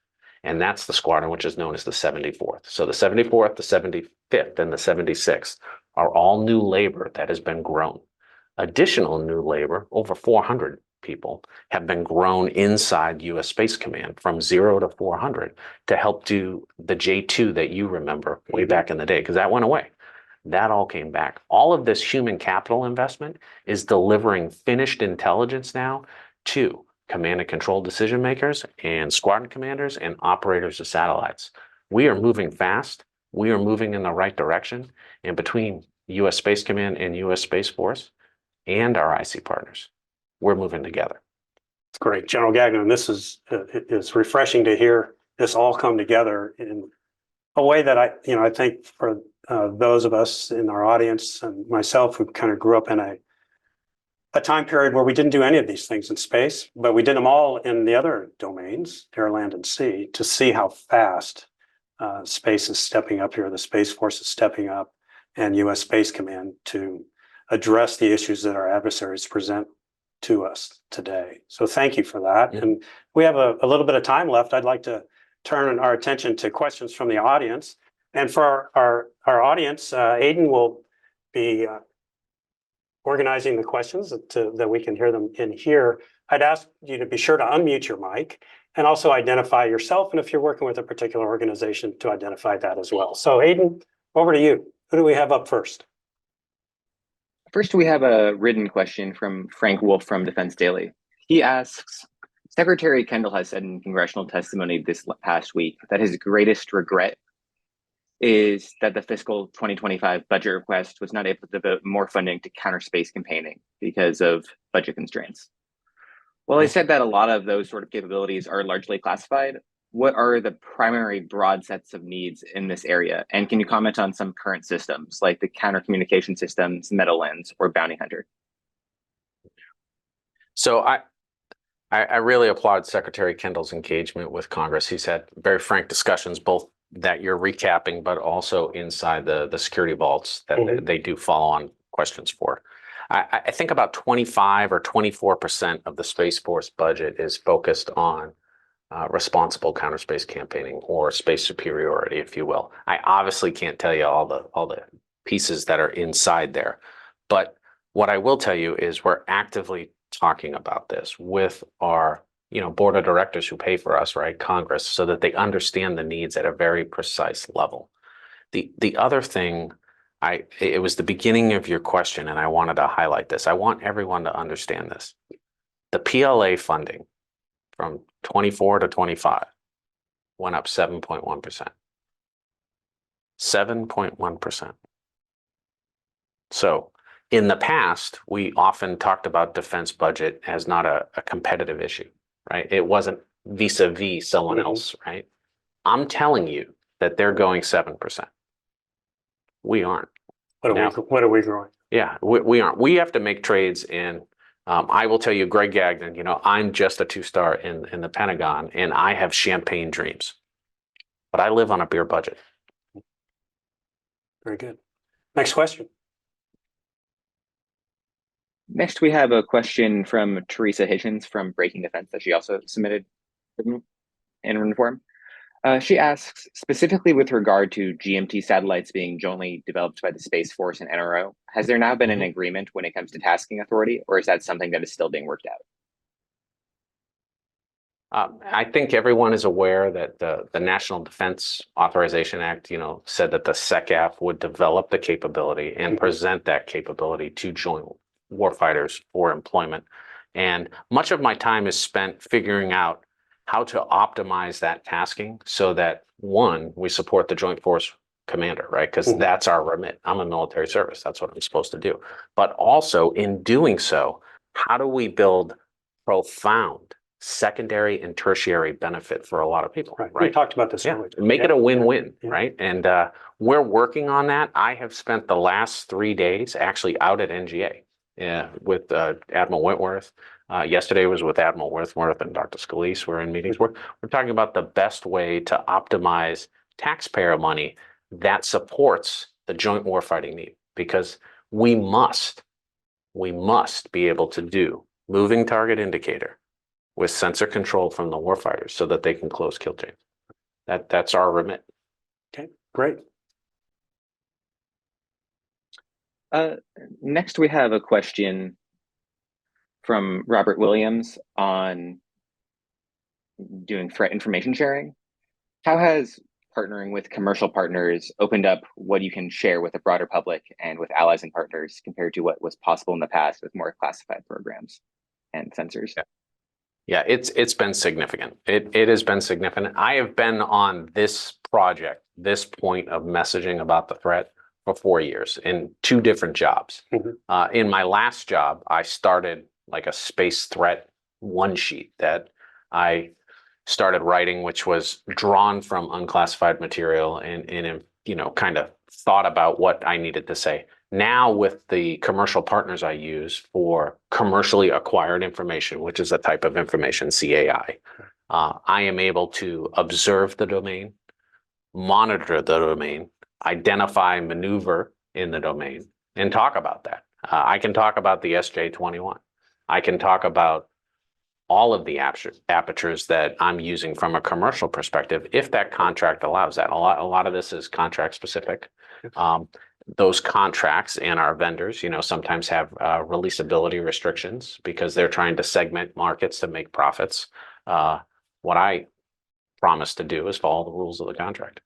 And that's the squadron which is known as the 74th. So the 74th, the 75th, and the 76th are all new labor that has been grown. Additional new labor, over 400 people, have been grown inside U.S. Space Command from 0 to 400 to help do the J2 that you remember way back in the day, because that went away. That all came back. All of this human capital investment is delivering finished intelligence now to command and control decision makers and squadron commanders and operators of satellites. We are moving fast. We are moving in the right direction. And between U.S. Space Command and U.S. Space Force and our IC partners, we're moving together. It's great. General Gagnon, this is refreshing to hear this all come together in a way that I think for those of us in our audience and myself who kind of grew up in a time period where we didn't do any of these things in space, but we did them all in the other domains, air, land, and sea, to see how fast space is stepping up here, the Space Force is stepping up, and U.S. Space Command to address the issues that our adversaries present to us today. So thank you for that. Yeah. And we have a little bit of time left. I'd like to turn our attention to questions from the audience. And for our audience, Aidan will be organizing the questions that we can hear them in here. I'd ask you to be sure to unmute your mic and also identify yourself, and if you're working with a particular organization, to identify that as well. So Hayden, over to you. Who do we have up first? First, we have a written question from Frank Wolf from Defense Daily. He asks, Secretary Kendall has said in congressional testimony this past week that his greatest regret is that the fiscal 2025 budget request was not able to devote more funding to counter space campaigning because of budget constraints. Well, he said that a lot of those sort of capabilities are largely classified. What are the primary broad sets of needs in this area? And can you comment on some current systems like the counter communication systems, Meadowlands, or Bounty Hunter? So I really applaud Secretary Kendall's engagement with Congress. He's had very frank discussions, both that you're recapping, but also inside the security vaults that they do follow on questions for. I think about 25 or 24% of the Space Force budget is focused on responsible counter space campaigning, or space superiority, if you will. I obviously can't tell you all the pieces that are inside there, but what I will tell you is we're actively talking about this with our board of directors who pay for us, right, Congress, so that they understand the needs at a very precise level. The other thing, it was the beginning of your question, and I wanted to highlight this. I want everyone to understand this. The PLA funding from 24 to 25 went up 7.1%. 7.1%. So in the past, we often talked about defense budget as not a competitive issue, right? It wasn't vis-a-vis someone else, right? I'm telling you that they're going 7%. We aren't. What are we growing? Yeah, we aren't. We have to make trades in. I will tell you, Greg Gagnon, I'm just a 2-star in the Pentagon, and I have champagne dreams, but I live on a beer budget. Very good. Next question. Next, we have a question from Teresa Hitchens from Breaking Defense that she also submitted in written form. She asks, specifically with regard to GMT satellites being jointly developed by the Space Force and NRO, has there now been an agreement when it comes to tasking authority, or is that something that is still being worked out? I think everyone is aware that the National Defense Authorization Act, said that the SECAF would develop the capability and present that capability to joint warfighters for employment. And much of my time is spent figuring out how to optimize that tasking so that, one, we support the Joint Force Commander, right? Because that's our remit. I'm a military service. That's what I'm supposed to do. But also, in doing so, how do we build profound secondary and tertiary benefit for a lot of people, right? We talked about this earlier. Make it a win-win, right? And we're working on that. I have spent the last 3 days actually out at NGA with Admiral Wentworth. Yesterday was with Admiral Wentworth and Dr. Scalise. We're in meetings. We're talking about the best way to optimize taxpayer money that supports the joint warfighting need, because we must be able to do moving target indicator with sensor control from the warfighters so that they can close kill chains. That's our remit. Okay, great. Next, we have a question from Robert Williams on doing threat information sharing. How has partnering with commercial partners opened up what you can share with the broader public and with allies and partners compared to what was possible in the past with more classified programs and sensors? Yeah, it's been significant. It has been significant. I have been on this project, this point of messaging about the threat for 4 years in 2 different jobs. In my last job, I started like a space threat one sheet that I started writing, which was drawn from unclassified material and kind of thought about what I needed to say. Now with the commercial partners I use for commercially acquired information, which is a type of information, CAI, I am able to observe the domain, monitor the domain, identify maneuver in the domain, and talk about that. I can talk about the SJ-21. I can talk about all of the apertures that I'm using from a commercial perspective, if that contract allows that. A lot of this is contract specific. Those contracts and our vendors, sometimes have releasability restrictions because they're trying to segment markets to make profits. What I promise to do is follow the rules of the contract.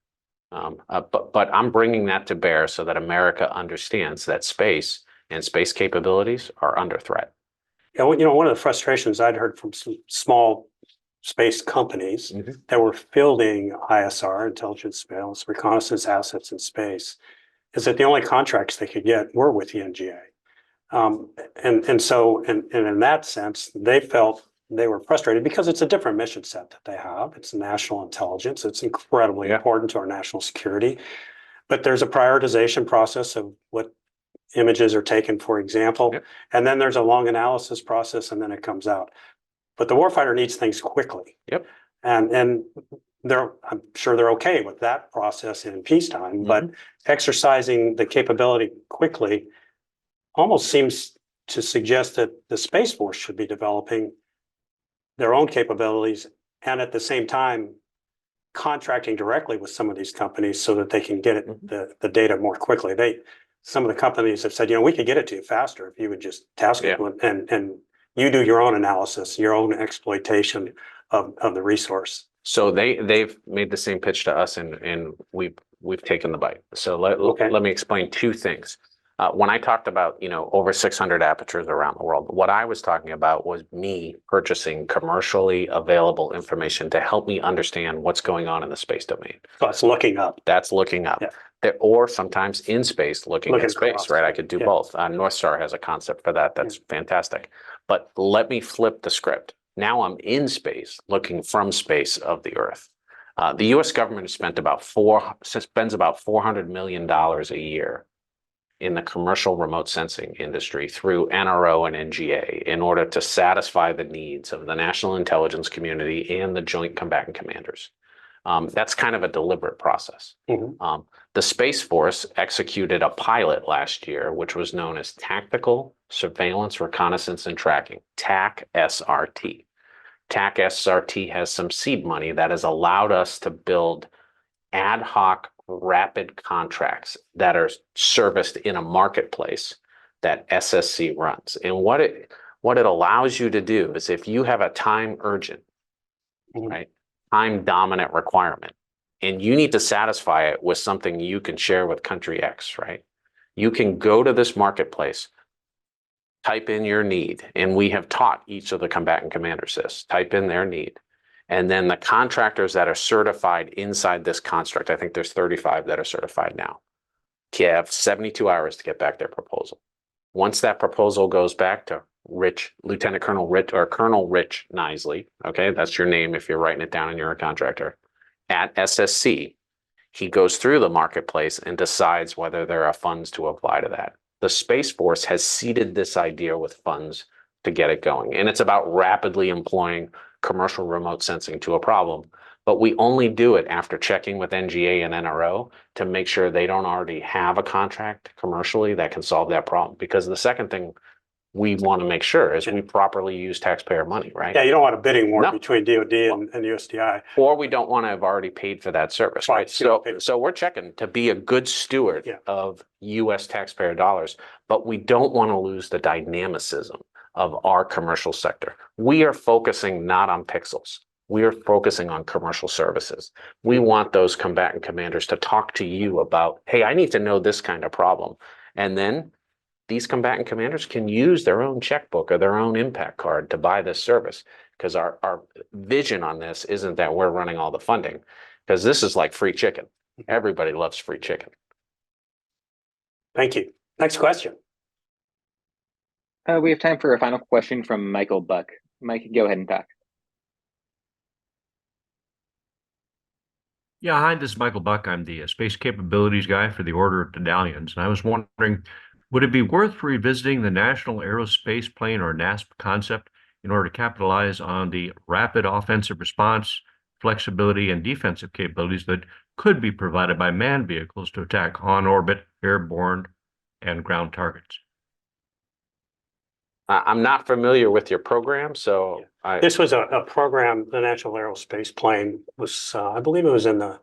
But I'm bringing that to bear so that America understands that space and space capabilities are under threat. Yeah, well, you know, one of the frustrations I'd heard from some small space companies that were fielding ISR, intelligence, surveillance, reconnaissance assets in space, is that the only contracts they could get were with the NGA. So in that sense, they felt they were frustrated because it's a different mission set that they have. It's national intelligence. It's incredibly important to our national security. But there's a prioritization process of what images are taken, for example, and then there's a long analysis process, and then it comes out. But the warfighter needs things quickly. And I'm sure they're okay with that process in peacetime, but exercising the capability quickly almost seems to suggest that the Space Force should be developing their own capabilities and at the same time contracting directly with some of these companies so that they can get it, the data more quickly. Some of the companies have said, you know, we could get it to you faster if you would just task it and you do your own analysis, your own exploitation of the resource. So they've made the same pitch to us, and we've taken the bite. So let me explain two things. When I talked about, you know, over 600 apertures around the world, what I was talking about was me purchasing commercially available information to help me understand what's going on in the space domain. So it's looking up. That's looking up. Or sometimes in space, looking at space, across, right? I could do both. North Star has a concept for that. That's fantastic. But let me flip the script. Now I'm in space, looking from space of the Earth. The U.S. government has spends about $400 million a year in the commercial remote sensing industry through NRO and NGA in order to satisfy the needs of the national intelligence community and the joint combatant commanders. That's kind of a deliberate process. The Space Force executed a pilot last year, which was known as Tactical Surveillance, Reconnaissance, and Tracking, TAC-SRT. TAC-SRT has some seed money that has allowed us to build ad hoc rapid contracts that are serviced in a marketplace that SSC runs. And what it allows you to do is if you have a time urgent, right, time dominant requirement, and you need to satisfy it with something you can share with country X, right? You can go to this marketplace, type in your need, and we have taught each of the combatant commanders this, type in their need. And then the contractors that are certified inside this construct, I think there's 35 that are certified now, have 72 hours to get back their proposal. Once that proposal goes back to Lieutenant Colonel Rich or Colonel Rich Nisley, okay, that's your name if you're writing it down and you're a contractor, at SSC, he goes through the marketplace and decides whether there are funds to apply to that. The Space Force has seeded this idea with funds to get it going. And it's about rapidly employing commercial remote sensing to a problem. But we only do it after checking with NGA and NRO to make sure they don't already have a contract commercially that can solve that problem. Because the second thing we want to make sure is we properly use taxpayer money, right? Yeah, you don't want a bidding war between DoD and USDI. Or we don't want to have already paid for that service, right? So we're checking to be a good steward of US taxpayer dollars, but we don't want to lose the dynamicism of our commercial sector. We are focusing not on pixels. We are focusing on commercial services. We want those combatant commanders to talk to you about, hey, I need to know this kind of problem. And then these combatant commanders can use their own checkbook or their own impact card to buy this service, because our vision on this isn't that we're running all the funding, because this is like free chicken. Everybody loves free chicken. Thank you. Next question. We have time for a final question from Michael Buck. Mike, go ahead and talk. Yeah, hi, this is Michael Buck. I'm the space capabilities guy for the Order of Dedalians. And I was wondering, would it be worth revisiting the National Aerospace Plane, or NASP, concept in order to capitalize on the rapid offensive response, flexibility, and defensive capabilities that could be provided by manned vehicles to attack on-orbit, airborne, and ground targets? I'm not familiar with your program, so this was a program. The National Aerospace Plane was, I believe, it was in the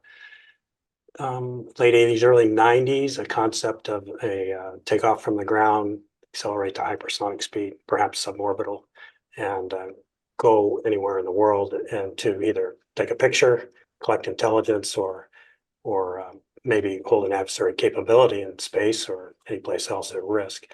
late 80s, early 90s. A concept of a takeoff from the ground, accelerate to hypersonic speed, perhaps suborbital, and go anywhere in the world and to either take a picture, collect intelligence, or maybe hold an adversary capability in space or any place else at risk.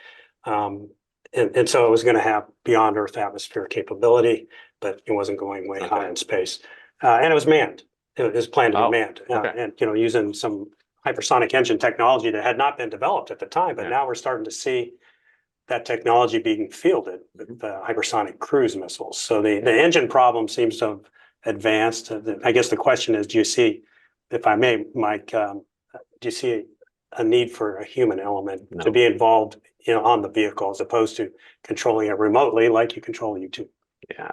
And so it was going to have beyond Earth atmosphere capability, but it wasn't going way high in space. And it was manned. It was planned to be manned, and using some hypersonic engine technology that had not been developed at the time, but now we're starting to see that technology being fielded with hypersonic cruise missiles. So the engine problem seems to have advanced. I guess the question is, do you see, if I may, Mike, do you see a need for a human element to be involved, on the vehicle as opposed to controlling it remotely like you control U-2? Yeah,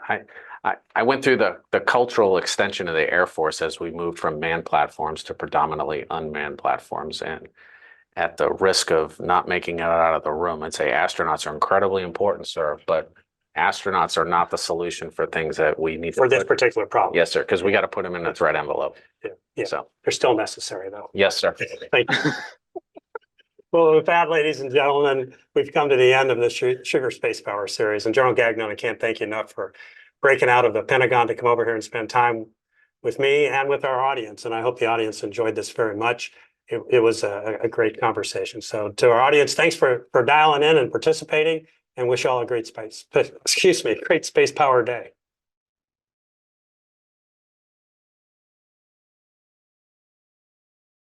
I went through the cultural extension of the Air Force as we moved from manned platforms to predominantly unmanned platforms. And at the risk of not making it out of the room, I'd say astronauts are incredibly important, sir, but astronauts are not the solution for things that we need for this particular problem. Yes, sir, because we got to put them in a threat envelope. Yeah. So they're still necessary, though. yes, sir. Thank you. Well, with that, ladies and gentlemen, we've come to the end of the Schriever Spacepower series. And General Gagnon, I can't thank you enough for breaking out of the Pentagon to come over here and spend time with me and with our audience. And I hope the audience enjoyed this very much. It was a great conversation. So to our audience, thanks for dialing in and participating, and wish you all a great Spacepower day.